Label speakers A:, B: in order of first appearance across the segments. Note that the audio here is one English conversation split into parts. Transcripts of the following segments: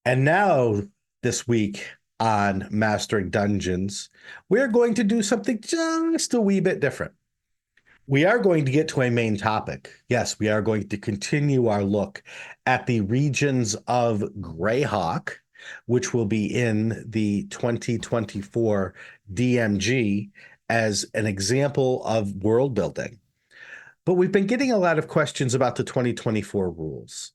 A: And now, this week on Mastering Dungeons, we're going to do something just a wee bit different. We are going to get to a main topic. Yes, we are going to continue our look at the regions of Greyhawk, which will be in the 2024 DMG as an example of world building. But we've been getting a lot of questions about the 2024 rules.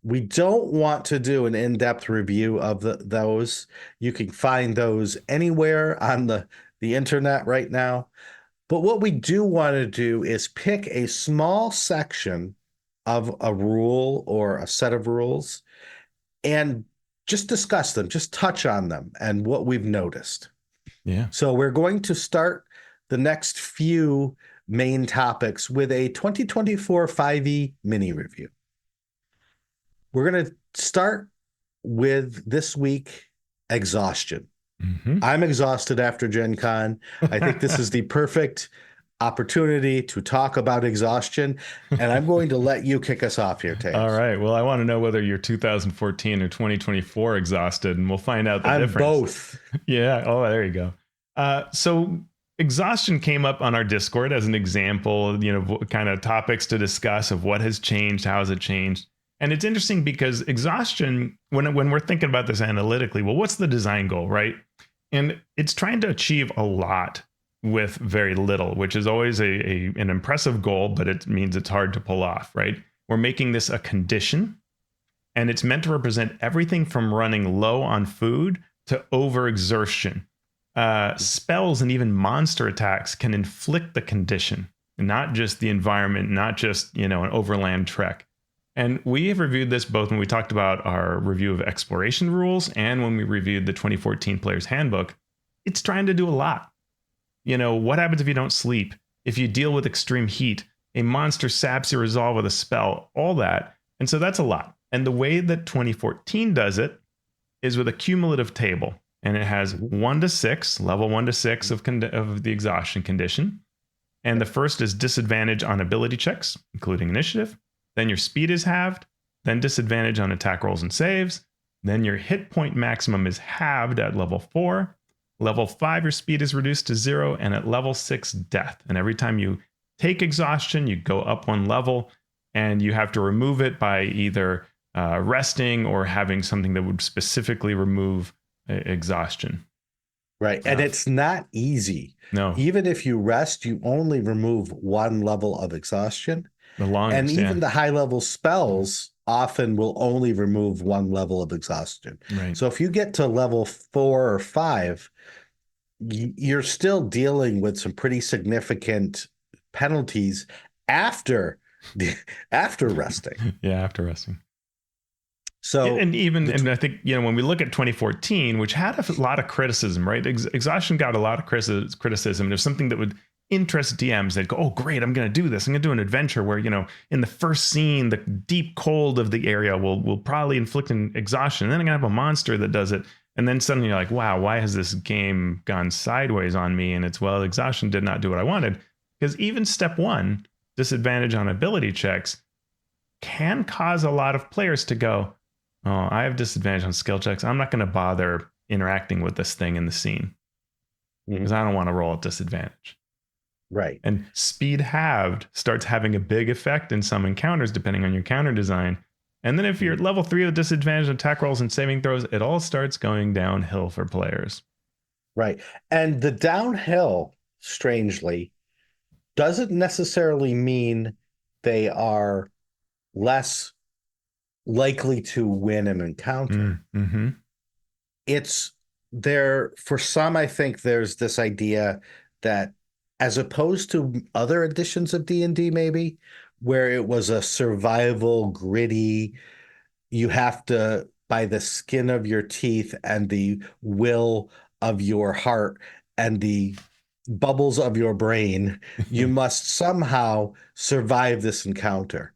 A: We don't want to do an in-depth review of those. You can find those anywhere on the internet right now. But what we do want to do is pick a small section of a rule or a set of rules and just discuss them, just touch on them and what we've noticed.
B: Yeah.
A: So we're going to start the next few main topics with a 2024 5e mini review. We're going to start with this week, Exhaustion.
B: Mm-hmm.
A: I'm exhausted after Gen Con. I think this is the perfect opportunity to talk about exhaustion, and I'm going to let you kick us off here, Teos.
B: All right. Well, I want to know whether you're 2014 or 2024 exhausted, and we'll find out the
A: I'm
B: difference.
A: both.
B: Yeah. Oh, there you go. So exhaustion came up on our Discord as an example, kind of topics to discuss of what has changed, how has it changed. And it's interesting because exhaustion, when we're thinking about this analytically, well, what's the design goal, right? And it's trying to achieve a lot with very little, which is always an impressive goal, but it means it's hard to pull off, right? We're making this a condition, and it's meant to represent everything from running low on food to overexertion. Spells and even monster attacks can inflict the condition, not just the environment, not just, an overland trek. And we have reviewed this both when we talked about our review of exploration rules and when we reviewed the 2014 Player's Handbook. It's trying to do a lot. What happens if you don't sleep? If you deal with extreme heat, a monster saps your resolve with a spell, all that. And so that's a lot. And the way that 2014 does it is with a cumulative table. And it has 1 to 6, level 1 to 6 of the exhaustion condition. And the first is disadvantage on ability checks, including initiative. Then your speed is halved, then disadvantage on attack rolls and saves. Then your hit point maximum is halved at level 4. Level 5, your speed is reduced to 0, and at level 6, death. And every time you take exhaustion, you go up 1 level, and you have to remove it by either resting or having something that would specifically remove exhaustion.
A: Right. And it's not easy.
B: No.
A: Even if you rest, you only remove 1 level of exhaustion.
B: The longest,
A: and even the high level spells often will only remove 1 level of exhaustion.
B: Right.
A: So if you get to level 4 or 5, you're still dealing with some pretty significant penalties after resting.
B: Yeah, after resting.
A: So
B: and I think when we look at 2014, which had a lot of criticism, right? Exhaustion got a lot of criticism. There's something that would interest DMs. They'd go, "Oh, great! I'm going to do this. I'm going to do an adventure where in the first scene, the deep cold of the area will probably inflict an exhaustion. And then I'm going to have a monster that does it." And then suddenly you're like, "Wow, why has this game gone sideways on me?" And it's, well, exhaustion did not do what I wanted, because even step 1, disadvantage on ability checks, can cause a lot of players to go, "Oh, I have disadvantage on skill checks. I'm not going to bother interacting with this thing in the scene because I don't want to roll at disadvantage."
A: Right.
B: And speed halved starts having a big effect in some encounters, depending on your counter design. And then if you're at level 3 with disadvantage on attack rolls and saving throws, it all starts going downhill for players.
A: Right. And the downhill, strangely, doesn't necessarily mean they are less likely to win an encounter.
B: Mm-hmm.
A: It's there for some. I think there's this idea that, as opposed to other editions of D&D, maybe, where it was a survival, gritty, you have to, by the skin of your teeth and the will of your heart and the bubbles of your brain, you must somehow survive this encounter.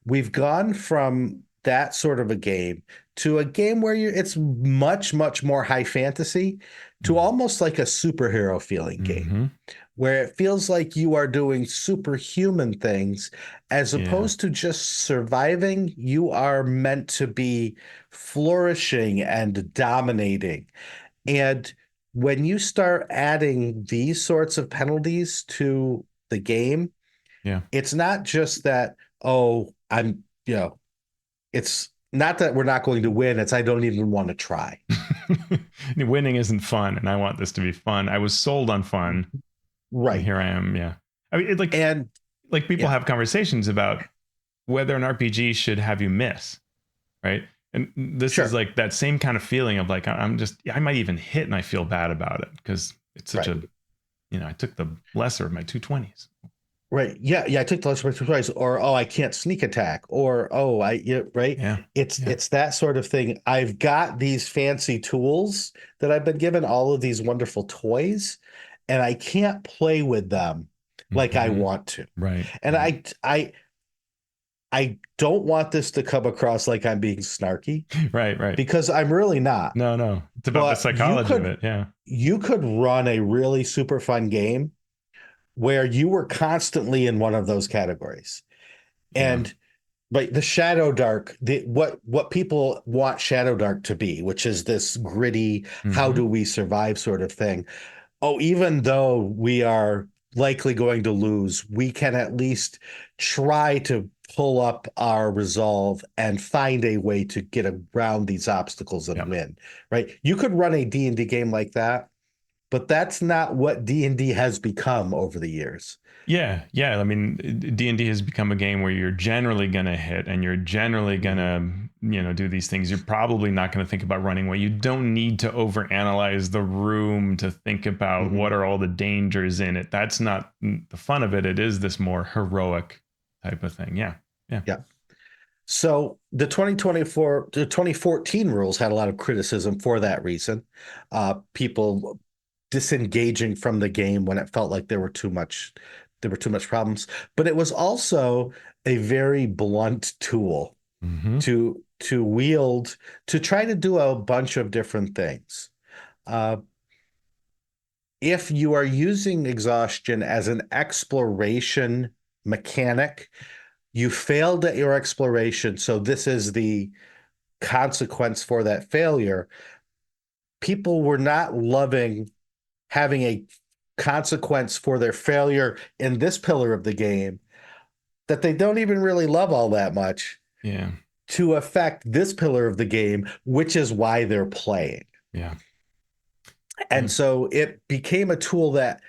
A: We've gone from that sort of a game to a game where it's much, much more high fantasy to almost like a superhero feeling game where it feels like you are doing superhuman things as opposed to just surviving. You are meant to be flourishing and dominating. And when you start adding these sorts of penalties to the game, it's not just that, oh, it's not that we're not going to win. It's I don't even want to try.
B: Winning isn't fun, and I want this to be fun. I was sold on fun.
A: Right.
B: And here I am. Yeah. I mean, like people have conversations about whether an RPG should have you miss, right? And this is like that same kind of feeling of like, I might even hit and I feel bad about it because it's such a, I took the lesser of my 220s.
A: Right. Yeah. I took the lesser of my 220s, or, oh, I can't sneak attack, or, oh, right.
B: Yeah.
A: It's that sort of thing. I've got these fancy tools that I've been given, all of these wonderful toys, and I can't play with them like I want to.
B: Right.
A: And I don't want this to come across like I'm being snarky.
B: Right.
A: Because I'm really not.
B: No. It's about the psychology of it. Yeah.
A: You could run a really super fun game where you were constantly in one of those categories. And but the Shadow Dark, what people want Shadow Dark to be, which is this gritty, how do we survive sort of thing. Oh, even though we are likely going to lose, we can at least try to pull up our resolve and find a way to get around these obstacles and win, right? You could run a D&D game like that, but that's not what D&D has become over the years.
B: Yeah. I mean, D&D has become a game where you're generally going to hit and you're generally going to, do these things. You're probably not going to think about running away. You don't need to overanalyze the room to think about what are all the dangers in it. That's not the fun of it. It is this more heroic type of thing. Yeah.
A: So the 2014 rules had a lot of criticism for that reason. People disengaging from the game when it felt like there were too much problems, but it was also a very blunt tool to wield to try to do a bunch of different things. If you are using exhaustion as an exploration mechanic, you failed at your exploration, so this is the consequence for that failure. People were not loving having a consequence for their failure in this pillar of the game that they don't even really love all that much to affect this pillar of the game, which is why they're playing. And so it became a tool that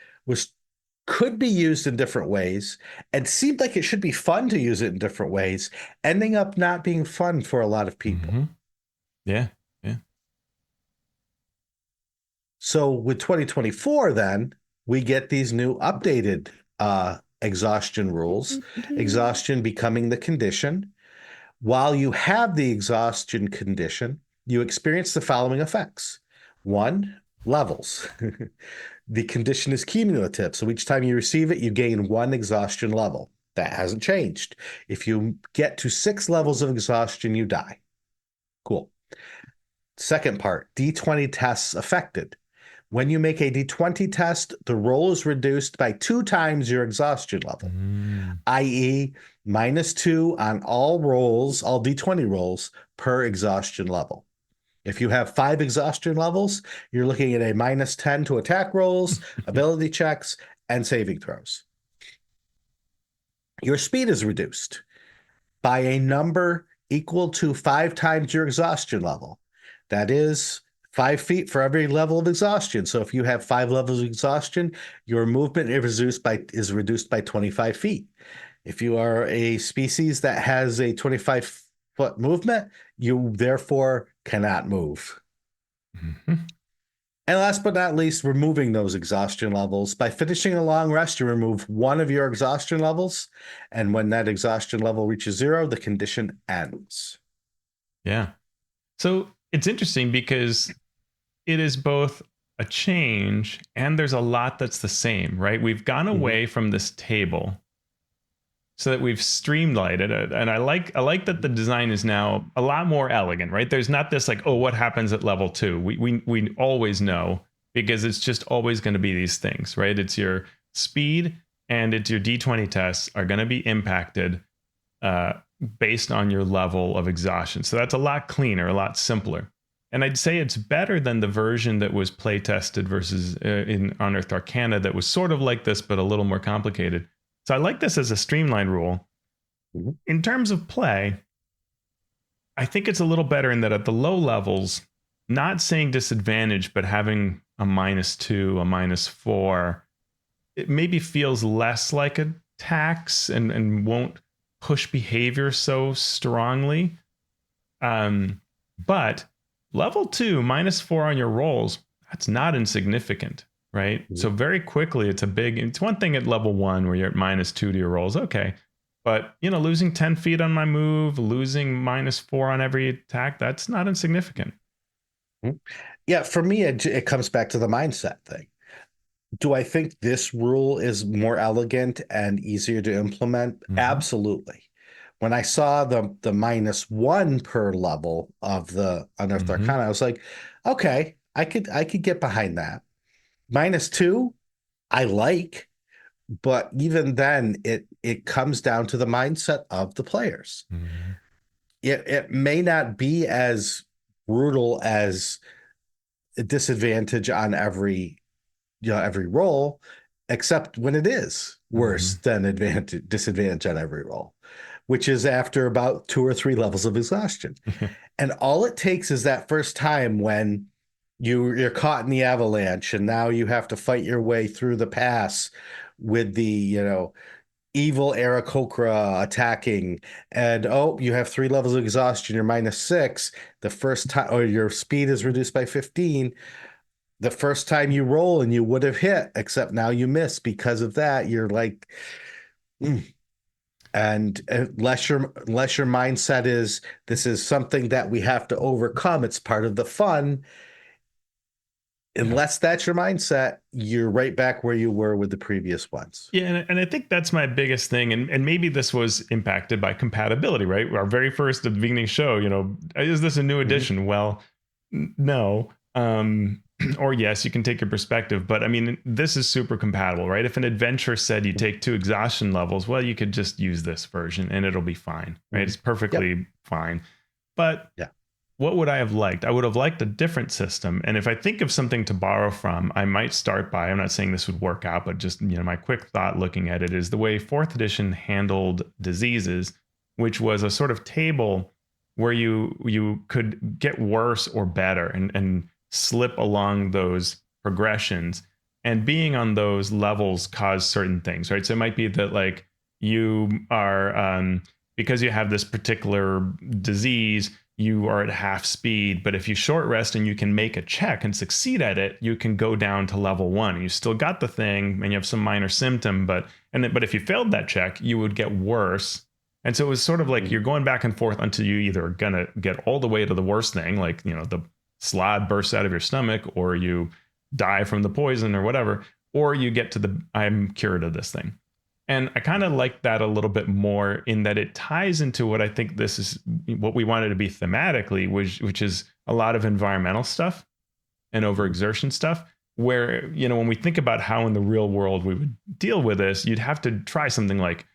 A: could be used in different ways and seemed like it should be fun to use it in different ways, ending up not being fun for a lot of people.
B: Yeah.
A: So with 2024, then we get these new updated exhaustion rules, exhaustion becoming the condition. While you have the exhaustion condition, you experience the following effects. 1, levels. The condition is cumulative. So each time you receive it, you gain 1 exhaustion level. That hasn't changed. If you get to 6 levels of exhaustion, you die. Cool. Second part, D20 tests affected. When you make a D20 test, the roll is reduced by 2 times your exhaustion level, i.e. -2 on all rolls, all D20 rolls per exhaustion level. If you have 5 exhaustion levels, you're looking at a -10 to attack rolls, ability checks, and saving throws. Your speed is reduced by a number equal to 5 times your exhaustion level. That is 5 feet for every level of exhaustion. So if you have 5 levels of exhaustion, your movement is reduced by 25 feet. If you are a species that has a 25-foot movement, you therefore cannot move. And last but not least, removing those exhaustion levels. By finishing a long rest, you remove 1 of your exhaustion levels. And when that exhaustion level reaches 0, the condition ends.
B: Yeah. So it's interesting because it is both a change and there's a lot that's the same, right? We've gone away from this table so that we've streamlined it. And I like that the design is now a lot more elegant, right? There's not this like, oh, what happens at level 2? We always know, because it's just always going to be these things, right? It's your speed and it's your D20 tests are going to be impacted based on your level of exhaustion. So that's a lot cleaner, a lot simpler. And I'd say it's better than the version that was play tested versus in Unearthed Arcana that was sort of like this, but a little more complicated. So I like this as a streamlined rule.
A: Mhm.
B: In terms of play, I think it's a little better in that at the low levels, not saying disadvantage, but having a -2, a -4, it maybe feels less like a tax and won't push behavior so strongly. But level 2, -4 on your rolls, that's not insignificant, right?
A: Mhm.
B: So very quickly, it's one thing at level 1 where you're at -2 to your rolls, okay. But, losing 10 feet on my move, losing -4 on every attack, that's not insignificant.
A: Mhm. Yeah, for me, it comes back to the mindset thing. Do I think this rule is more elegant and easier to implement?
B: Mhm.
A: Absolutely. When I saw the -1 per level of the Unearthed
B: Mhm.
A: Arcana, I was like, okay, I could get behind that. -2, I like, but even then, it comes down to the mindset of the players.
B: Mhm.
A: It may not be as brutal as a disadvantage on every roll, except when it is worse
B: Mhm.
A: than disadvantage on every roll, which is after about 2 or 3 levels of exhaustion. And all it takes is that first time when you're caught in the avalanche, and now you have to fight your way through the pass with the evil Aarakocra attacking, and you have 3 levels of exhaustion, you're -6 the first time, or your speed is reduced by 15 the first time you roll, and you would have hit, except now you miss because of that. You're like, mm. And unless your mindset is, this is something that we have to overcome, it's part of the fun.
B: Yeah.
A: Unless that's your mindset, you're right back where you were with the previous ones.
B: Yeah, and I think that's my biggest thing, and maybe this was impacted by compatibility, right? Our very first at the beginning show, is this a new
A: Mhm.
B: edition? Well, no, or yes, you can take your perspective, but I mean, this is super compatible, right? If an adventure said you take 2 exhaustion levels, well, you could just use this version and it'll be fine, right?
A: Mhm.
B: It's
A: Yep.
B: perfectly fine. But
A: Yeah.
B: what would I have liked? I would have liked a different system. And if I think of something to borrow from, I might start by, I'm not saying this would work out, but just, my quick thought looking at it is the way 4th edition handled diseases, which was a sort of table where you could get worse or better and slip along those progressions. And being on those levels cause certain things, right? So it might be that like you are because you have this particular disease, you are at half speed, but if you short rest and you can make a check and succeed at it, you can go down to level 1. You still got the thing and you have some minor symptom, but if you failed that check, you would get worse. And so it was sort of like
A: Mhm.
B: you're going back and forth until you either are gonna get all the way to the worst thing, like the slod bursts out of your stomach, or you die from the poison or whatever, or you get to the I'm cured of this thing. And I kind of like that a little bit more in that it ties into what I think this is what we wanted to be thematically, which is a lot of environmental stuff and
A: Mhm.
B: overexertion stuff. Where, when we think about how in the real world we would deal with this, you'd have to try something like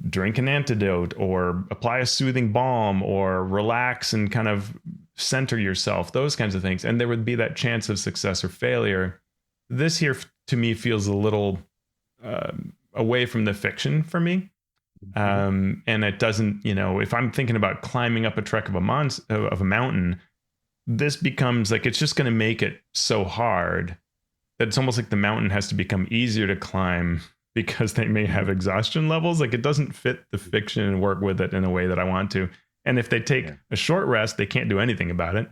B: drink an antidote or apply a soothing balm or relax and kind of center yourself, those kinds of things. And there would be that chance of success or failure. This here to me feels a little away from the fiction for me.
A: Mhm.
B: And it doesn't, if I'm thinking about climbing up a trek of a mountain, this becomes like it's just going to make it so hard that it's almost like the mountain has to become easier to climb because they may have
A: Mhm.
B: exhaustion levels. Like it doesn't fit the fiction and work with it in a way that I want to. And if they take
A: Yeah.
B: a short rest, they can't do anything about it.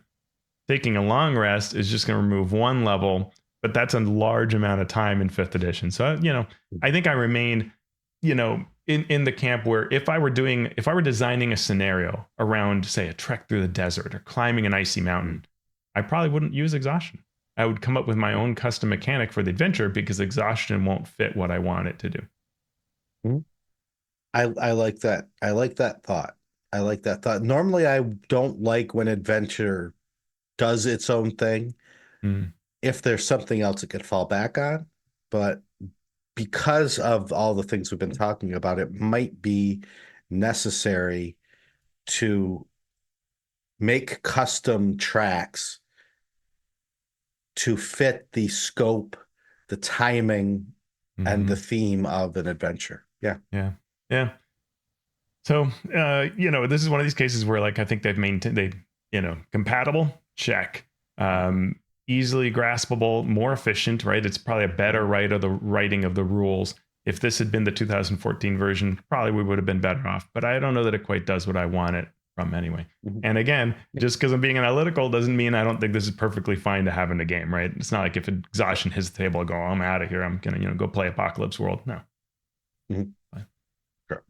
B: Taking a long rest is just going to remove one level, but that's a large amount of time in 5th edition. So, I think I remain, in the camp where if I were designing a scenario around, say, a trek through the desert or climbing an icy mountain, I probably wouldn't use exhaustion. I would come up with my own custom mechanic for the adventure because exhaustion won't fit what I want it to do.
A: Mhm. I like that. I like that thought. I like that thought. Normally, I don't like when adventure does its own thing.
B: Mm,
A: If there's something else it could fall back on, but because of all the things we've been talking about, it might be necessary to make custom tracks to fit the scope, the timing, and the
B: mhm.
A: theme of an adventure. Yeah.
B: Yeah. Yeah. So, this is one of these cases where, like, I think they've maintained, compatible, check. Easily graspable, more efficient, right? It's probably a better writing of the rules. If this had been the 2014 version, probably we would have been better off. But I don't know that it quite does what I want it from anyway.
A: Mhm.
B: And again, just because I'm being analytical doesn't mean I don't think this is perfectly fine to have in a game, right? It's not like if exhaustion hits the table, I go, I'm out of here. I'm gonna, go play Apocalypse World. No.
A: Mhm. Sure.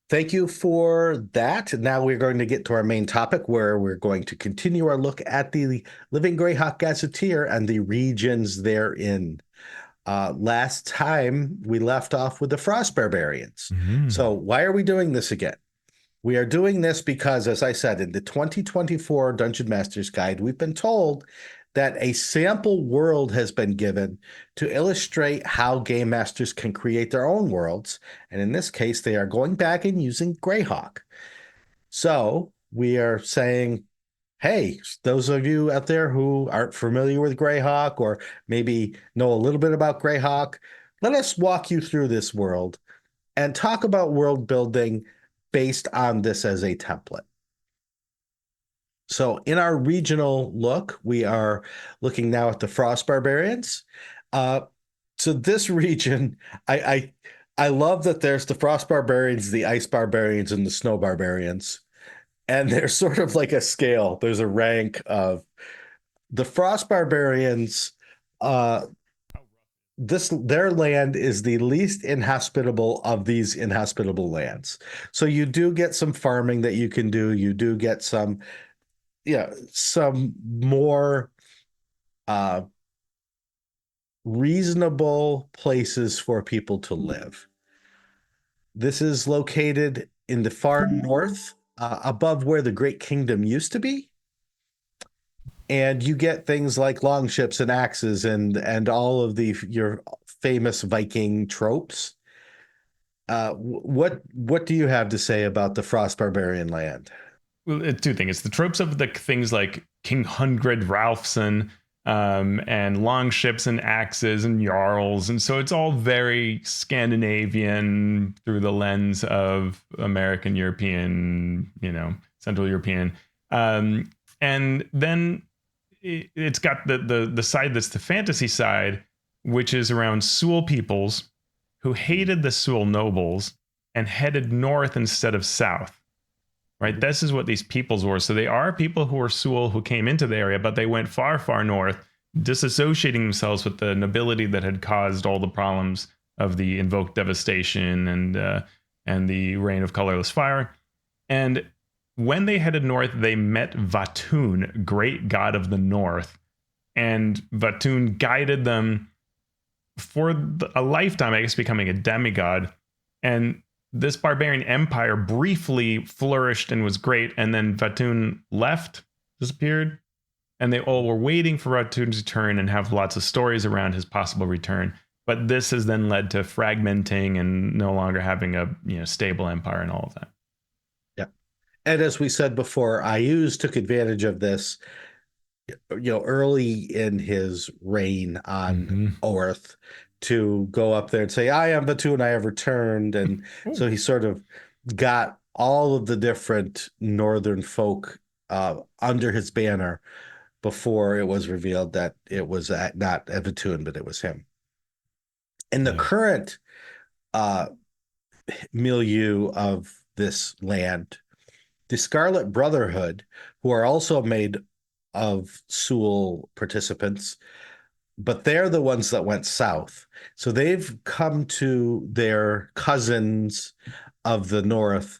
A: Thank you for that. Now we're going to get to our main topic where we're going to continue our look at the Living Greyhawk Gazetteer and the regions therein. Last time we left off with the Frost Barbarians. So
B: Mhm.
A: why are we doing this again? We are doing this because, as I said, in the 2024 Dungeon Master's Guide, we've been told that a sample world has been given to illustrate how game masters can create their own worlds. And in this case, they are going back and using Greyhawk. So we are saying, hey, those of you out there who aren't familiar with Greyhawk or maybe know a little bit about Greyhawk, let us walk you through this world and talk about world building based on this as a template. So in our regional look, we are looking now at the Frost Barbarians. Uh, so this region, I love that there's the Frost Barbarians, the Ice Barbarians, and the Snow Barbarians, and there's sort of like a scale. There's a rank of the Frost Barbarians. Uh, their land is the least inhospitable of these inhospitable lands. So you do get some farming that you can do. You do get some, some more uh, reasonable places for people to live. This is located in the far north, above where the Great Kingdom used to be. And you get things like longships and axes and all of your famous Viking tropes. What do you have to say about the Frost Barbarian land?
B: Well, two things. It's the tropes of the things like King Hundred Ralphson, and long ships and axes and jarls. And so it's all very Scandinavian through the lens of American, European, Central European. And then it's got the side that's the fantasy side, which is around Sul peoples who hated the Sul nobles and headed north instead of south, right? This is what these peoples were. So they are people who were Sul who came into the area, but they went far, far north, disassociating themselves with the nobility that had caused all the problems of the invoked devastation and the reign of colorless fire. And when they headed north, they met Vatun, great god of the north, and Vatun guided them for a lifetime, I guess, becoming a demigod. And this barbarian empire briefly flourished and was great. And then Vatun left, disappeared. And they all were waiting for Vatun's return and have lots of stories around his possible return. But this has then led to fragmenting and no longer having a stable empire and all of that.
A: Yeah. And as we said before, Ayuz took advantage of this, early in his reign on
B: Mm-hmm.
A: Earth to go up there and say, I am Vatun, I have returned. And so he sort of got all of the different northern folk under his banner before it was revealed that it was not Vatun, but it was him. In the
B: Yeah.
A: current uh, milieu of this land, the Scarlet Brotherhood, who are also made of Sul participants, but they're the ones that went south. So they've come to their cousins of the north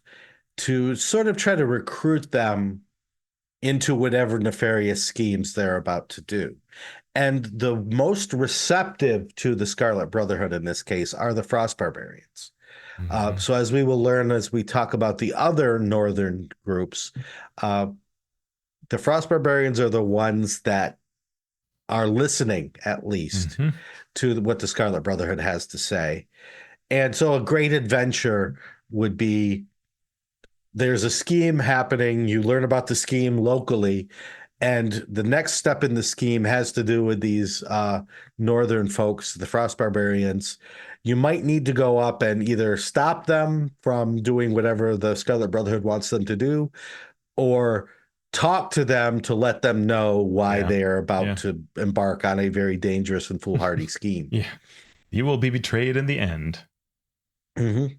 A: to sort of try to recruit them into whatever nefarious schemes they're about to do. And the most receptive to the Scarlet Brotherhood in this case are the Frost Barbarians.
B: Mhm.
A: So as we will learn as we talk about the other northern groups, uh, the Frost Barbarians are the ones that are listening, at least,
B: Mhm.
A: to what the Scarlet Brotherhood has to say. And so a great adventure would be there's a scheme happening. You learn about the scheme locally, and the next step in the scheme has to do with these northern folks, the Frost Barbarians. You might need to go up and either stop them from doing whatever the Scarlet Brotherhood wants them to do, or talk to them to let them know why
B: Yeah.
A: they are about
B: Yeah.
A: to embark on a very dangerous and foolhardy scheme.
B: Yeah. You will be betrayed in the end.
A: Mm-hmm.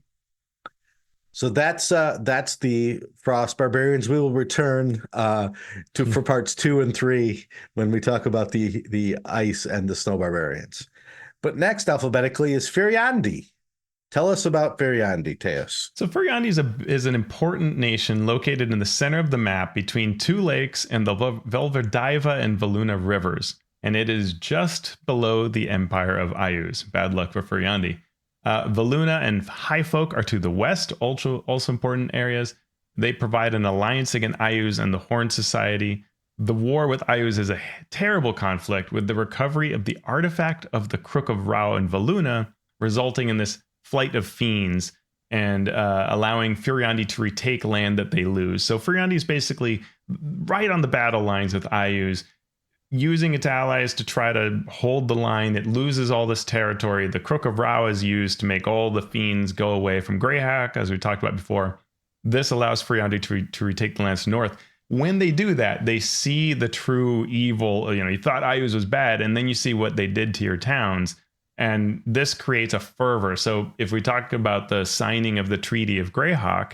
A: So that's the Frost Barbarians. We will return to for parts 2 and 3 when we talk about the ice and the snow barbarians. But next alphabetically is Furyondy. Tell us about Furyondy, Teos.
B: So Furyondy is an important nation located in the center of the map between two lakes and the Velverdiva and Valuna rivers, and it is just below the Empire of Ayuz. Bad luck for Furyondy. Valuna and Highfolk are to the west, also important areas. They provide an alliance against Ayuz and the Horn Society. The war with Ayuz is a terrible conflict, with the recovery of the artifact of the Crook of Rao in Valuna resulting in this flight of fiends and allowing Furyondy to retake land that they lose. So Furyondy is basically right on the battle lines with Ayuz, using its allies to try to hold the line. It loses all this territory. The Crook of Rao is used to make all the fiends go away from Greyhawk, as we talked about before. This allows Furyondy to retake the lands north. When they do that, they see the true evil. You thought Ayuz was bad, and then you see what they did to your towns. And this creates a fervor. So if we talk about the signing of the Treaty of Greyhawk,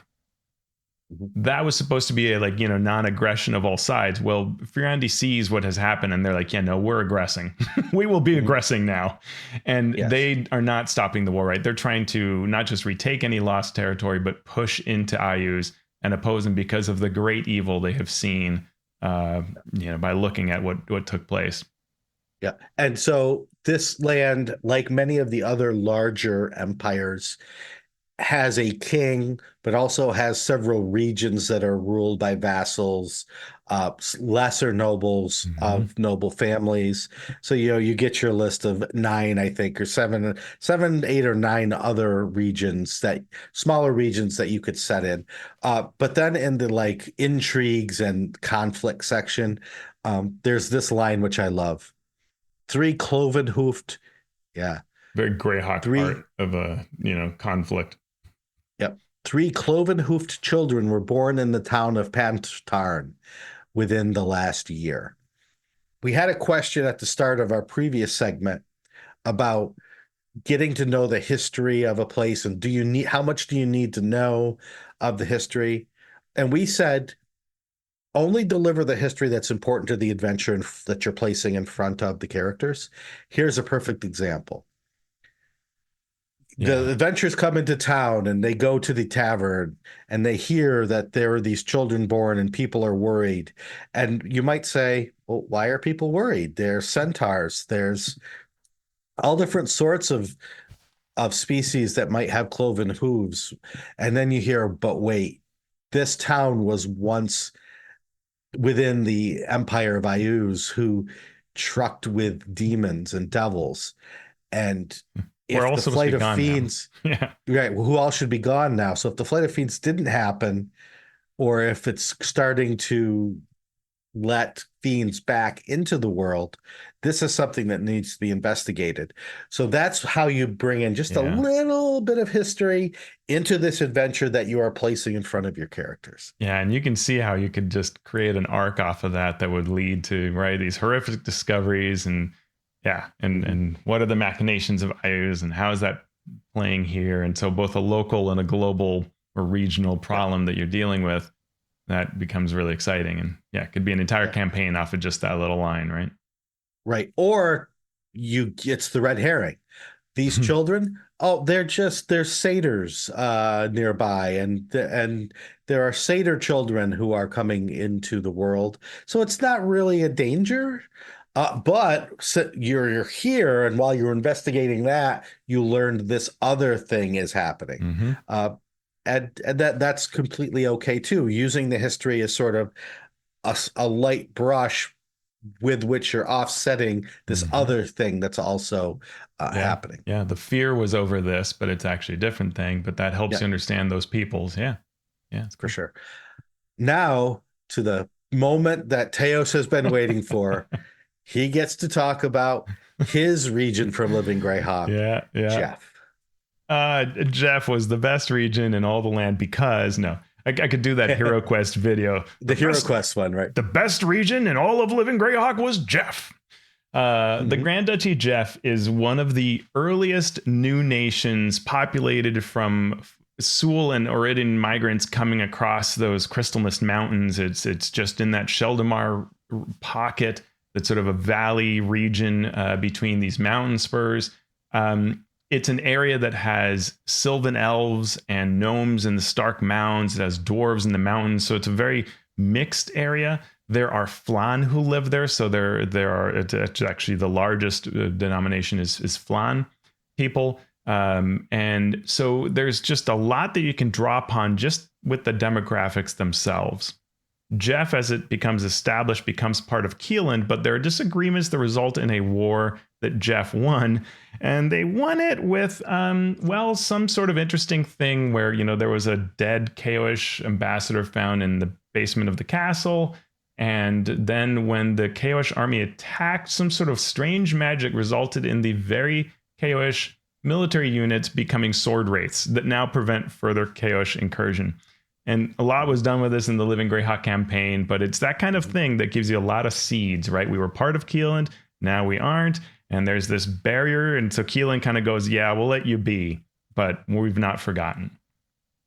B: that was supposed to be a non-aggression of all sides. Well, Furyondy sees what has happened, and they're like, yeah, no, we're aggressing. We will be aggressing now. And
A: Yes.
B: they are not stopping the war, right? They're trying to not just retake any lost territory, but push into Ayuz and oppose them because of the great evil they have seen by looking at what took place.
A: Yeah. And so this land, like many of the other larger empires, has a king, but also has several regions that are ruled by vassals, lesser nobles
B: Mhm.
A: of noble families. So, you get your list of 9, I think, or seven, 8, or 9 other regions smaller regions that you could set in. But then in the intrigues and conflict section, there's this line, which I love. 3 cloven hoofed. Yeah.
B: Very Greyhawk
A: Three.
B: art of a conflict.
A: Yep. 3 cloven-hoofed children were born in the town of Pantarn within the last year. We had a question at the start of our previous segment about getting to know the history of a place, and how much do you need to know of the history? And we said only deliver the history that's important to the adventure that you're placing in front of the characters. Here's a perfect example. The
B: Yeah.
A: adventurers come into town and they go to the tavern and they hear that there are these children born and people are worried. And you might say, well, why are people worried? There's centaurs. There's all different sorts of species that might have cloven hooves. And then you hear, but wait, this town was once within the empire of Ayuz who trucked with demons and devils. And
B: We're
A: if
B: all
A: the
B: supposed to
A: flight
B: be
A: of
B: gone now.
A: fiends,
B: Yeah.
A: right, who all should be gone now. So if the flight of fiends didn't happen, or if it's starting to let fiends back into the world, this is something that needs to be investigated. So that's how you bring in just a
B: Yeah.
A: little bit of history into this adventure that you are placing in front of your characters.
B: Yeah, and you can see how you could just create an arc off of that would lead to these horrific discoveries and and what are the machinations of Ayuz and how is that playing here? And so both a local and a global or regional problem that you're dealing with, that becomes really exciting. And it could be an entire
A: Yeah.
B: campaign off of just that little line, right?
A: Right. Or it's the red herring. These children, there's satyrs nearby, and there are satyr children who are coming into the world. So it's not really a danger. But you're here, and while you're investigating that, you learned this other thing is happening.
B: Mm-hmm.
A: And that's completely okay too. Using the history as sort of a light brush with which you're offsetting this
B: Mm-hmm.
A: other thing that's also
B: Yeah.
A: happening.
B: Yeah. The fear was over this, but it's actually a different thing. But that helps
A: Yeah,
B: you understand those peoples. Yeah. Yeah. It's
A: for
B: cool.
A: sure. Now to the moment that Teos has been waiting for. He gets to talk about his region from Living Greyhawk,
B: Yeah. Yeah.
A: Geoff.
B: Geoff was the best region in all the land because no, I could do that Hero Quest video.
A: The Hero Quest one, right?
B: The best region in all of Living Greyhawk was Geoff. The
A: Mhm.
B: Grand Duchy Geoff is one of the earliest new nations populated from Sul and Oridan migrants coming across those Crystal Mist Mountains. It's just in that Sheldamar pocket, that's sort of a valley region between these mountain spurs. It's an area that has Sylvan elves and gnomes in the stark mounds. It has dwarves in the mountains, so it's a very mixed area. There are Flan who live there, so there are. It's actually the largest denomination is Flan people, and so there's just a lot that you can draw upon just with the demographics themselves. Geoff, as it becomes established, becomes part of Keeland, but there are disagreements that result in a war that Geoff won. And they won it with, well, some sort of interesting thing where, there was a dead Chaoish ambassador found in the basement of the castle. And then when the Chaoish army attacked, some sort of strange magic resulted in the very Chaoish military units becoming sword wraiths that now prevent further Chaoish incursion. And a lot was done with this in the Living Greyhawk campaign, but it's that kind of thing that gives you a lot of seeds, right? We were part of Keeland, now we aren't, and there's this barrier, and so Keeland kind of goes, yeah, we'll let you be, but we've not forgotten.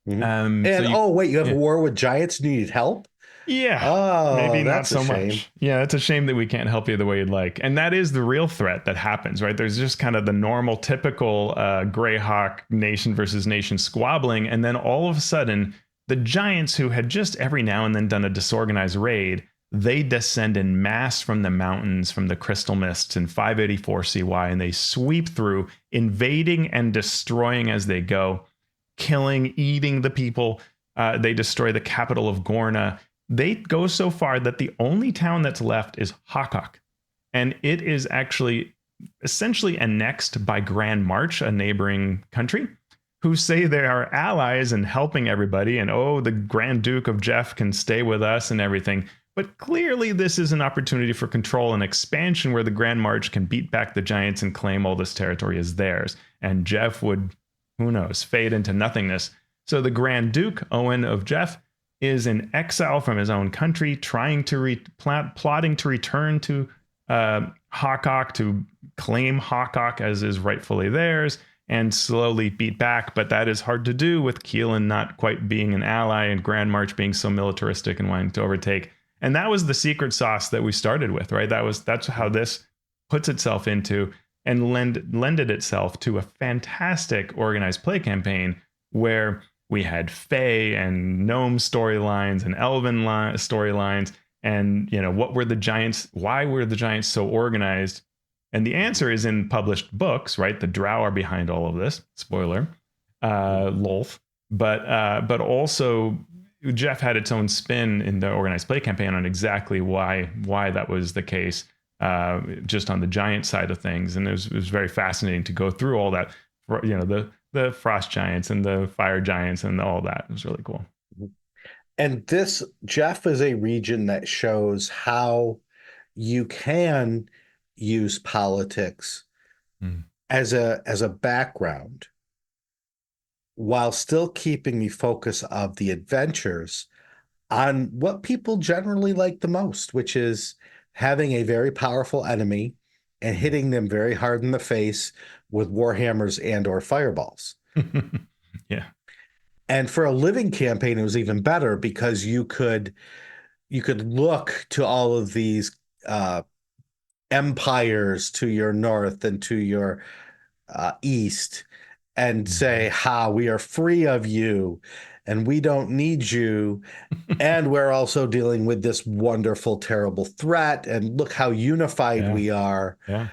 A: Mhm.
B: So
A: And
B: you,
A: oh, wait, you have
B: yeah,
A: a war with giants and you need help?
B: yeah, maybe
A: Oh,
B: not
A: that's a
B: so
A: shame.
B: much. Yeah, it's a shame that we can't help you the way you'd like. And that is the real threat that happens, right? There's just kind of the normal, typical Greyhawk nation versus nation squabbling. And then all of a sudden, the giants who had just every now and then done a disorganized raid, they descend in mass from the mountains, from the crystal mists in 584 CY, and they sweep through, invading and destroying as they go, killing, eating the people. They destroy the capital of Gorna. They go so far that the only town that's left is Hakak. And it is actually essentially annexed by Gran March, a neighboring country, who say they are allies and helping everybody. And oh, the Grand Duke of Geoff can stay with us and everything. But clearly, this is an opportunity for control and expansion where the Grand March can beat back the giants and claim all this territory as theirs. And Geoff would, who knows, fade into nothingness. So the Grand Duke, Owen of Geoff, is in exile from his own country, trying to plotting to return to Hakak to claim Hakak as is rightfully theirs and slowly beat back. But that is hard to do with Keelan not quite being an ally and Grand March being so militaristic and wanting to overtake. And that was the secret sauce that we started with, right? That's how this puts itself into and lended itself to a fantastic organized play campaign where we had Fae and Gnome storylines and Elven storylines. And, what were the giants? Why were the giants so organized? And the answer is in published books, right? The Drow are behind all of this. Spoiler, Lolth. But also Geoff had its own spin in the organized play campaign on exactly why that was the case, just on the giant side of things. And it was very fascinating to go through all that, the frost giants and the fire giants and all that. It was really cool.
A: And this, Geoff, is a region that shows how you can use politics as a background while still keeping the focus of the adventures on what people generally like the most, which is having a very powerful enemy and hitting them very hard in the face with warhammers and or fireballs.
B: Yeah.
A: And for a living campaign, it was even better because you could look to all of these empires to your north and to your east and say, "Ha, we are free of you." and we don't need you. And we're also dealing with this wonderful, terrible threat. And look how unified
B: Yeah.
A: we are.
B: Yeah.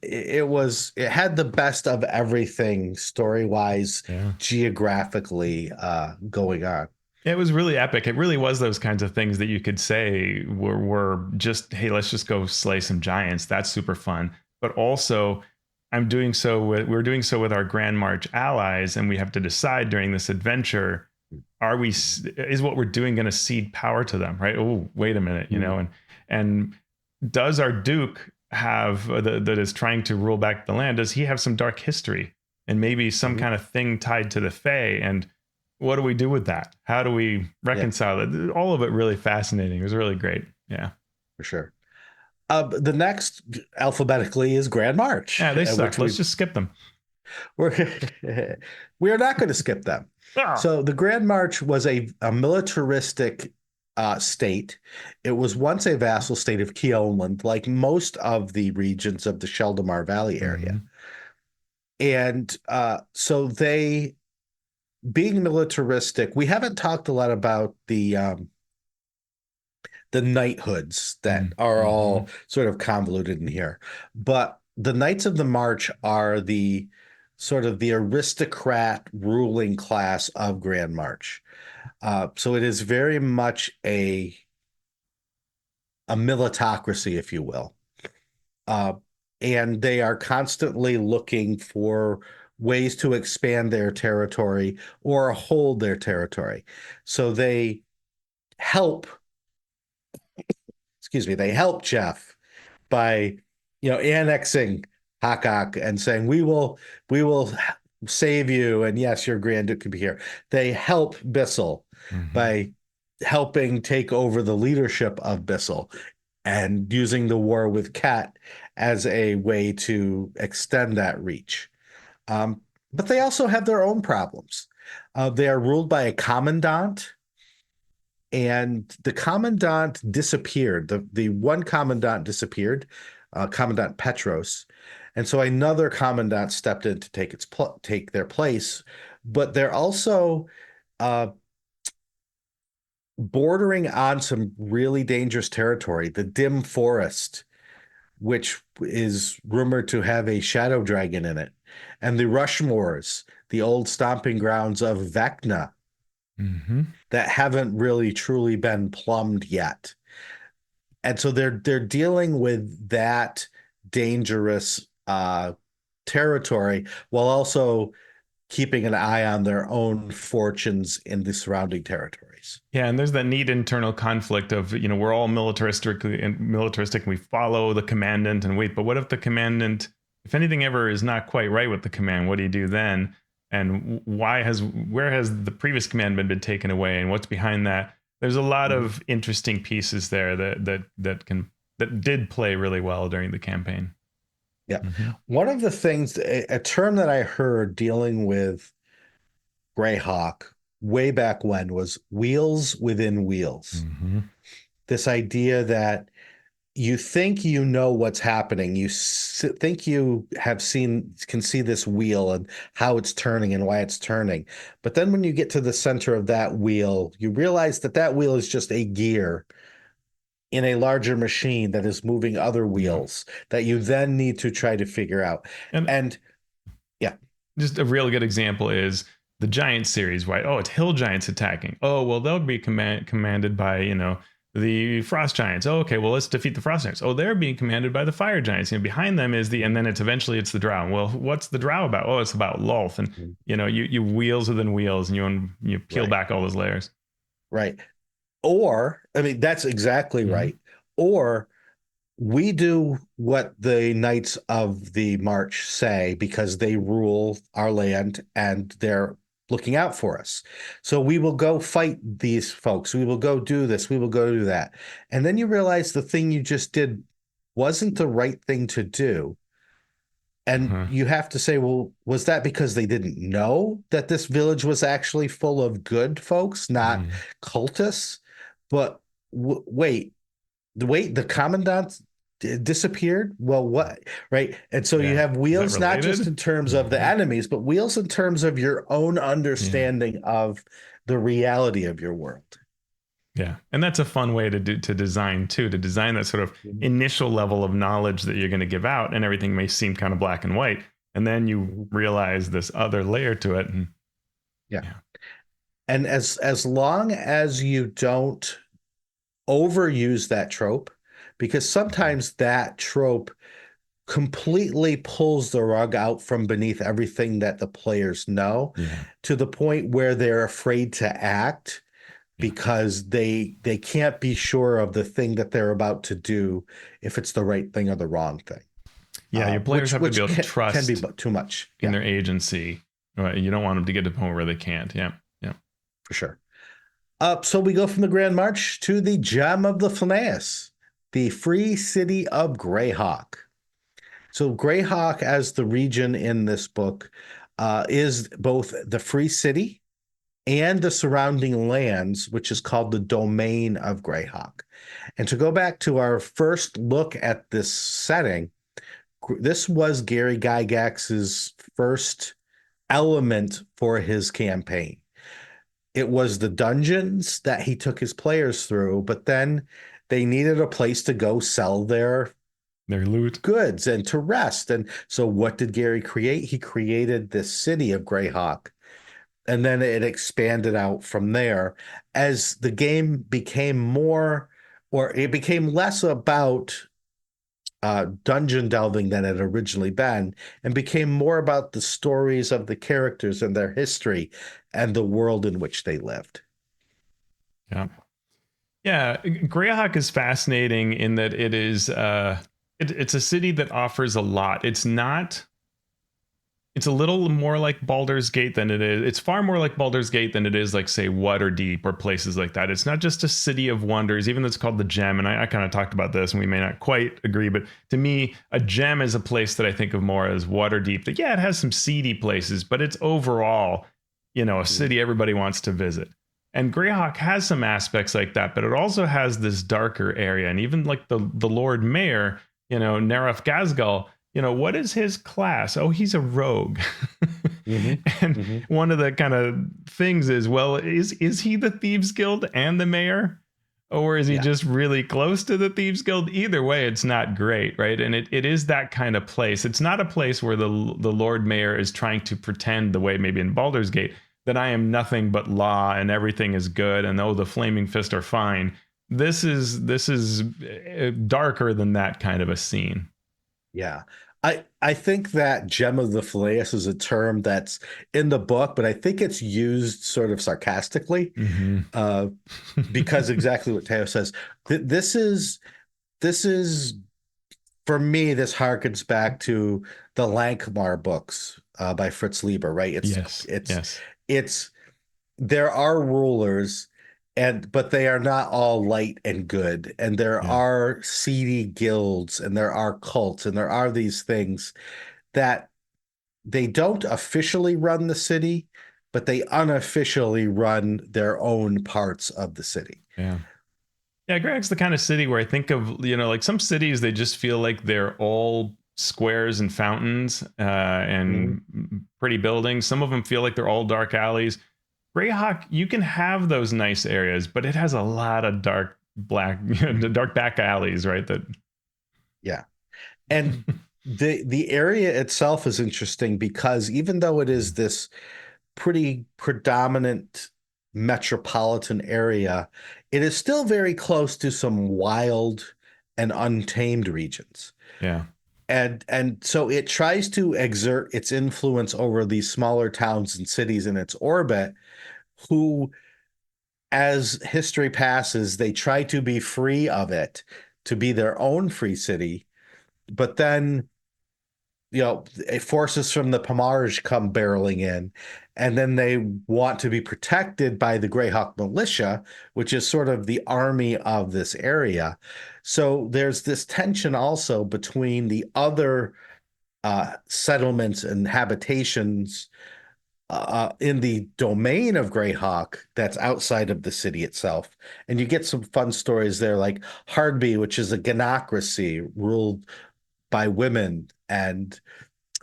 A: It had the best of everything story wise,
B: Yeah.
A: geographically going on.
B: It was really epic. It really was those kinds of things that you could say were just, hey, let's just go slay some giants. That's super fun. But also, we're doing so with our Gran March allies, and we have to decide during this adventure, is what we're doing going to cede power to them, right? Oh, wait a minute, and does our Duke have that is trying to rule back the land? Does he have some dark history and maybe some kind of thing tied to the Fae? And what do we do with that? How do we reconcile it? All of it really fascinating. It was really great. Yeah,
A: for sure. The next alphabetically is Gran March.
B: Yeah, they suck. Let's just skip them.
A: We are not going to skip them. So the Gran March was a militaristic state. It was once a vassal state of Keoland, like most of the regions of the Sheldamar Valley area. And so they, being militaristic, we haven't talked a lot about the knighthoods that are all sort of convoluted in here. But the Knights of the March are the sort of the aristocrat ruling class of Gran March. So it is very much a militocracy, if you will. And they are constantly looking for ways to expand their territory or hold their territory. So they help Geoff by, annexing Hakak and saying, we will save you. And yes, your Grand Duke can be here. They help Bissell by helping take over the leadership of Bissell and using the war with Cat as a way to extend that reach. But they also have their own problems. They are ruled by a commandant, and the commandant disappeared. The one commandant disappeared, Commandant Petros, and so another commandant stepped in to take their place. But they're also bordering on some really dangerous territory. The Dim Forest, which is rumored to have a shadow dragon in it, and the Rushmores, the old stomping grounds of Vecna, that haven't really truly been plumbed yet. And so they're dealing with that dangerous territory while also keeping an eye on their own fortunes in the surrounding territories.
B: Yeah, and there's that neat internal conflict of, we're all militaristic and we follow the commandant and wait, but what if the commandant, if anything ever is not quite right with the command, what do you do then? And where has the previous command been taken away, and what's behind that? There's a lot of interesting pieces there that did play really well during the campaign.
A: Yeah. One of the things, a term that I heard dealing with Greyhawk way back when, was wheels within wheels. This idea that you think you know what's happening. You think you can see this wheel and how it's turning and why it's turning. But then when you get to the center of that wheel, you realize that wheel is just a gear in a larger machine that is moving other wheels that you then need to try to figure out. And yeah.
B: Just a real good example is the Giant series, right? Oh, it's hill giants attacking. Oh, well, they'll be commanded by, the Frost Giants. Oh, okay, well, let's defeat the Frost Giants. Oh, they're being commanded by the Fire Giants. Behind them is and then eventually it's the Drow. Well, what's the Drow about? Oh, it's about Lulth. And, you wheels within wheels, and you peel back all those layers.
A: Right. Or, that's exactly right. Or we do what the Knights of the March say because they rule our land and they're looking out for us. So we will go fight these folks. We will go do this. We will go do that. And then you realize the thing you just did wasn't the right thing to do. And you have to say, well, was that because they didn't know that this village was actually full of good folks, not cultists? But wait, the commandant disappeared. Well, what, right? And so you
B: Yeah.
A: have
B: Is that
A: wheels, not just
B: related?
A: in terms of the
B: Mhm.
A: enemies, but wheels in terms of your own
B: Yeah.
A: understanding of the reality of your world.
B: Yeah. And that's a fun way to design too, to design that sort of
A: Mhm.
B: initial level of knowledge that you're going to give out, and everything may seem kind of black and white. And then you
A: Mhm.
B: realize this other layer to it. And
A: Yeah.
B: yeah.
A: And as long as you don't overuse that trope, because
B: Mhm.
A: sometimes that trope completely pulls the rug out from beneath everything that the players know,
B: Yeah.
A: to the point where they're afraid to act
B: Yeah.
A: because they can't be sure of the thing that they're about to do, if it's the right thing or the wrong thing.
B: Yeah. Your players have to be
A: Which
B: able to
A: can be
B: trust
A: too much.
B: in
A: Yeah,
B: their agency. Right? You don't want them to get to the point where they can't. Yeah. Yeah.
A: for sure. So we go from the Grand March to the Gem of the Fleneas, the free city of Greyhawk. So Greyhawk, as the region in this book, is both the free city and the surrounding lands, which is called the domain of Greyhawk. And to go back to our first look at this setting, this was Gary Gygax's first element for his campaign. It was the dungeons that he took his players through, but then they needed a place to go sell their
B: Their loot.
A: goods and to rest. And so what did Gary create? He created this city of Greyhawk, and then it expanded out from there as the game became more, or it became less about dungeon delving than it originally been, and became more about the stories of the characters and their history and the world in which they lived.
B: Yeah. Yeah, Greyhawk is fascinating in that it is it's a city that offers a lot. It's not it's a little more like Baldur's Gate than it is. It's far more like Baldur's Gate than it is like say Waterdeep or places like that. It's not just a city of wonders, even though it's called the Gem. And I kind of talked about this, and we may not quite agree, but to me, a gem is a place that I think of more as Waterdeep. That yeah, it has some seedy places, but it's overall, a city everybody wants to visit. And Greyhawk has some aspects like that, but it also has this darker area. And even like the Lord Mayor, Neref Gazgal, what is his class? Oh, he's a rogue.
A: Mm-hmm.
B: And
A: Mm-hmm.
B: one of the kind of things is, well, is he the Thieves Guild and the mayor? Or is he
A: Yeah.
B: just really close to the Thieves Guild? Either way, it's not great, right? And it is that kind of place. It's not a place where the Lord Mayor is trying to pretend the way maybe in Baldur's Gate that I am nothing but law and everything is good and oh, the Flaming Fist are fine. This is darker than that kind of a scene.
A: Yeah. I think that Gem of the Phileas is a term that's in the book, but I think it's used sort of sarcastically,
B: Mm-hmm.
A: uh, because exactly what Teos says. This is for me. This harkens back to the Lankmar books by Fritz Lieber, right?
B: Yes.
A: It's
B: Yes.
A: it's there are rulers, but they are not all light and good, and there
B: Yeah.
A: are seedy guilds, and there are cults, and there are these things that they don't officially run the city, but they unofficially run their own parts of the city.
B: Yeah. Yeah. Greg's the kind of city where I think of, like some cities, they just feel like they're all squares and fountains
A: Mhm.
B: and pretty buildings. Some of them feel like they're all dark alleys. Greyhawk, you can have those nice areas, but it has a lot of dark black, dark back alleys, right? That
A: Yeah. And the area itself is interesting because even though it is this pretty predominant metropolitan area, it is still very close to some wild and untamed regions.
B: yeah.
A: And so it tries to exert its influence over these smaller towns and cities in its orbit, who, as history passes, they try to be free of it, to be their own free city. But then, forces from the Pomarge come barreling in, and then they want to be protected by the Greyhawk militia, which is sort of the army of this area. So there's this tension also between the other settlements and habitations in the domain of Greyhawk that's outside of the city itself. And you get some fun stories there, like Hardby, which is a ganocracy ruled by women, and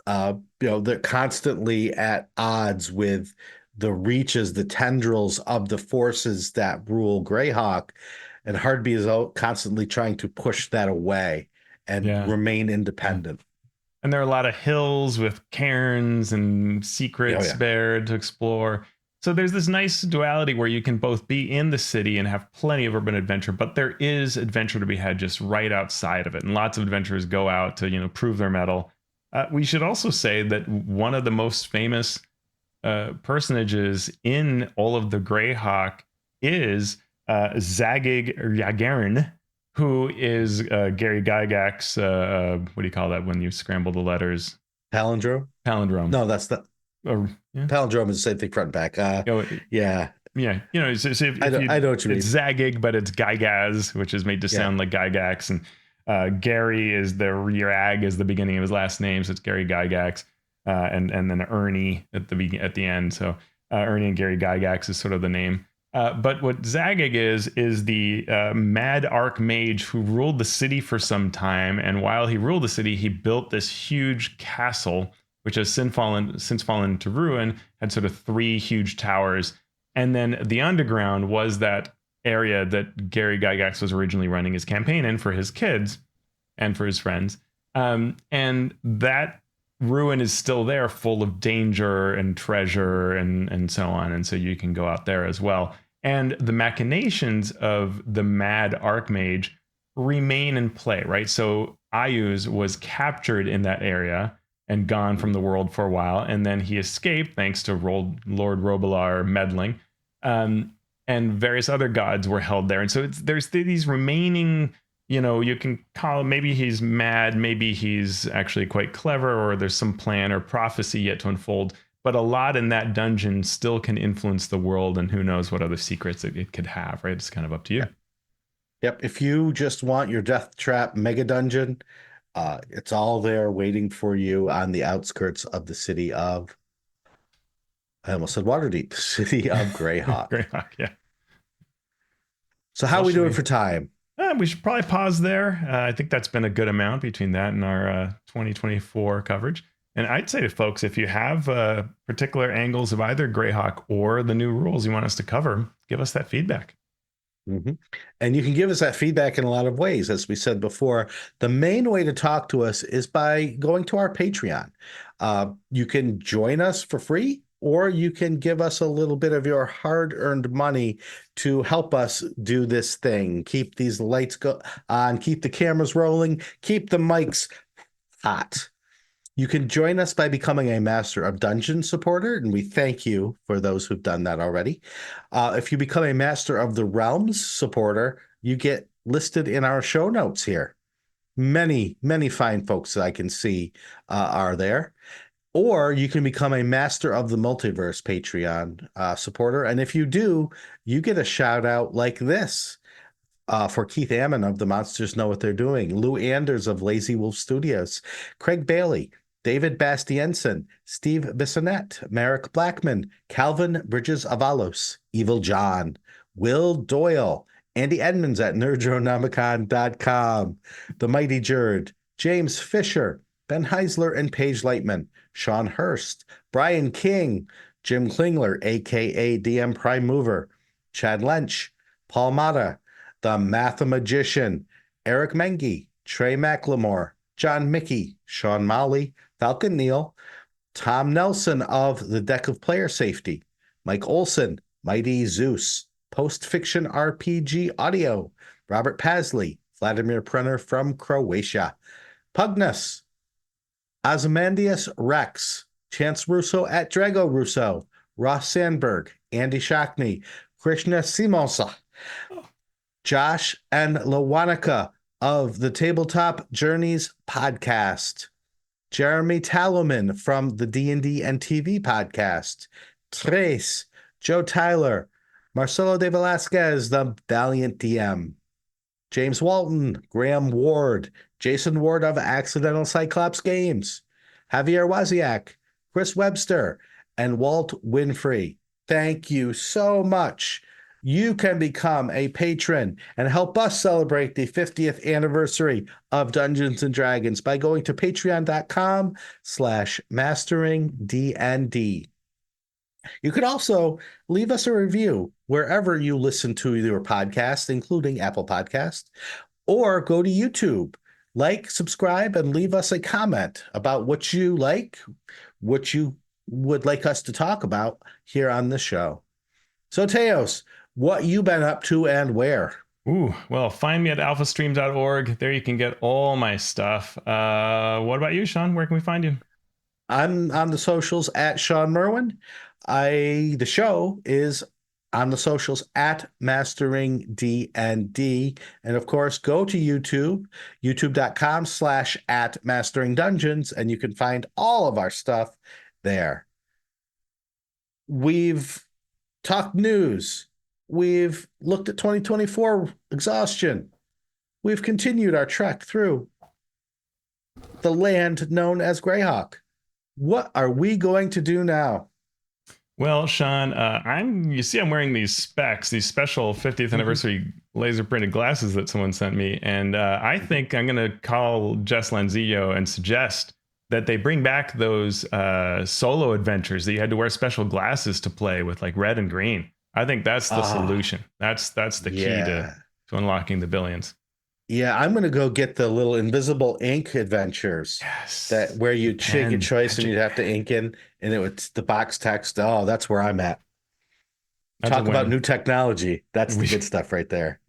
A: they're constantly at odds with the reaches, the tendrils of the forces that rule Greyhawk, and Hardby is out constantly trying to push that away and
B: Yeah.
A: remain
B: Yeah.
A: independent.
B: And there are a lot of hills with cairns and
A: Oh
B: secrets
A: yeah.
B: there to explore. So there's this nice duality where you can both be in the city and have plenty of urban adventure, but there is adventure to be had just right outside of it. And lots of adventurers go out to, prove their mettle. We should also say that one of the most famous personages in all of the Greyhawk is Zagig Yagarin, who is Gary Gygax's, what do you call that when you scramble the letters?
A: Palindrome?
B: Palindrome.
A: No, that's the
B: Yeah.
A: palindrome is the same thing front and back. Yeah.
B: Yeah. So if
A: I know what you mean.
B: it's Zagig, but it's Gygax, which is made to sound like Gygax. And Gary is the Rag is the beginning of his last name. So it's Gary Gygax. And then Ernie at the end. So Ernie and Gary Gygax is sort of the name. But what Zagig is the mad archmage who ruled the city for some time. And while he ruled the city, he built this huge castle, which has since fallen to ruin, had sort of 3 huge towers. And then the underground was that area that Gary Gygax was originally running his campaign in for his kids and for his friends. And that ruin is still there, full of danger and treasure and so on. And so you can go out there as well. And the machinations of the mad archmage remain in play, right? So Ayuz was captured in that area and gone from the world for a while. And then he escaped thanks to Lord Robilar meddling. And various other gods were held there. And so there's these remaining, you can call maybe he's mad, maybe he's actually quite clever, or there's some plan or prophecy yet to unfold. But a lot in that dungeon still can influence the world, and who knows what other secrets it could have, right? It's kind of up to you.
A: Yep. If you just want your Death Trap mega dungeon, it's all there waiting for you on the outskirts of the city of, I almost said Waterdeep, city of Greyhawk.
B: Greyhawk, yeah.
A: So how are we doing for time?
B: We should probably pause there. I think that's been a good amount between that and our 2024 coverage. And I'd say to folks, if you have particular angles of either Greyhawk or the new rules you want us to cover, give us that feedback.
A: Mm-hmm. And you can give us that feedback in a lot of ways. As we said before, the main way to talk to us is by going to our Patreon. You can join us for free, or you can give us a little bit of your hard-earned money to help us do this thing. Keep these lights on, keep the cameras rolling, keep the mics hot. You can join us by becoming a Master of Dungeon supporter, and we thank you for those who've done that already. If you become a Master of the Realms supporter, you get listed in our show notes here. Many, many fine folks that I can see are there. Or you can become a Master of the Multiverse Patreon supporter. And if you do, you get a shout out like this for Keith Ammon of The Monsters Know What They're Doing, Lou Anders of Lazy Wolf Studios, Craig Bailey, David Bastiensen, Steve Bissonette, Merrick Blackman, Calvin Bridges Avalos, Evil John, Will Doyle, Andy Edmonds at Nerdronomicon.com, The Mighty Jerd, James Fisher, Ben Heisler and Paige Lightman, Sean Hurst, Brian King, Jim Klingler, a.k.a. DM Prime Mover, Chad Lynch, Paul Mata, The Mathemagician, Eric Mengi, Trey McLemore, John Mickey, Sean Molly, Falcon Neal, Tom Nelson of The Deck of Player Safety, Mike Olson, Mighty Zeus, Post Fiction RPG Audio, Robert Pasley, Vladimir Prenner from Croatia, Pugnus, Ozymandias Rex, Chance Russo at Drago Russo, Ross Sandberg, Andy Shockney, Krishna Simonsa, Josh and Lawanika of the Tabletop Journeys podcast, Jeremy Talloman from the D&D and TV podcast, Trace, Joe Tyler, Marcelo de Velasquez, the Valiant DM, James Walton, Graham Ward, Jason Ward of Accidental Cyclops Games, Javier Waziak, Chris Webster, and Walt Winfrey. Thank you so much. You can become a patron and help us celebrate the 50th anniversary of Dungeons and Dragons by going to patreon.com/masteringdnd. You could also leave us a review wherever you listen to your podcast, including Apple Podcast, or go to YouTube, like, subscribe, and leave us a comment about what you like, what you would like us to talk about here on the show. So, Teos, what you been up to and where?
B: Ooh, well, find me at alphastream.org. There you can get all my stuff. What about you, Shawn? Where can we find you?
A: I'm on the socials at Shawn Merwin. The show is on the socials at Mastering DND. And of course, go to YouTube, youtube.com/at Mastering Dungeons, and you can find all of our stuff there. We've talked news. We've looked at 2024 Exhaustion. We've continued our trek through the land known as Greyhawk. What are we going to do now?
B: Well, Shawn, I'm wearing these specs, these special 50th anniversary laser printed glasses that someone sent me. And I think I'm going to call Jess Lanzillo and suggest that they bring back those solo adventures that you had to wear special glasses to play with, like red and green. I think that's the solution. That's the key to unlocking the billions.
A: Yeah, I'm gonna go get the little invisible ink adventures.
B: Yes.
A: That where you take a choice and you'd have to ink in, and it would the box text. Oh, that's where I'm at. Talk about new technology. That's the good stuff right there.